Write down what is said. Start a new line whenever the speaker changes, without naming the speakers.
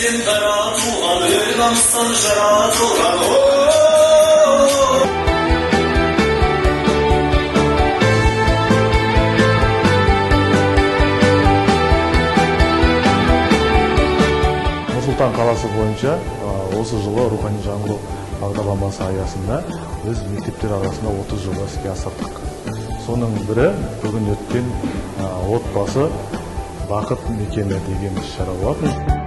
сен таратылған, өр намыстан жаратылған.
Нұр-Сұлтан қаласы бойынша осы жылы рухани жаңғыру бағдарламасы аясында біз мектептер арасында 30 жоба іске асырдық. Соның бірі бүгін өткен отбасы бақыт мекені деген іс-шара болатын.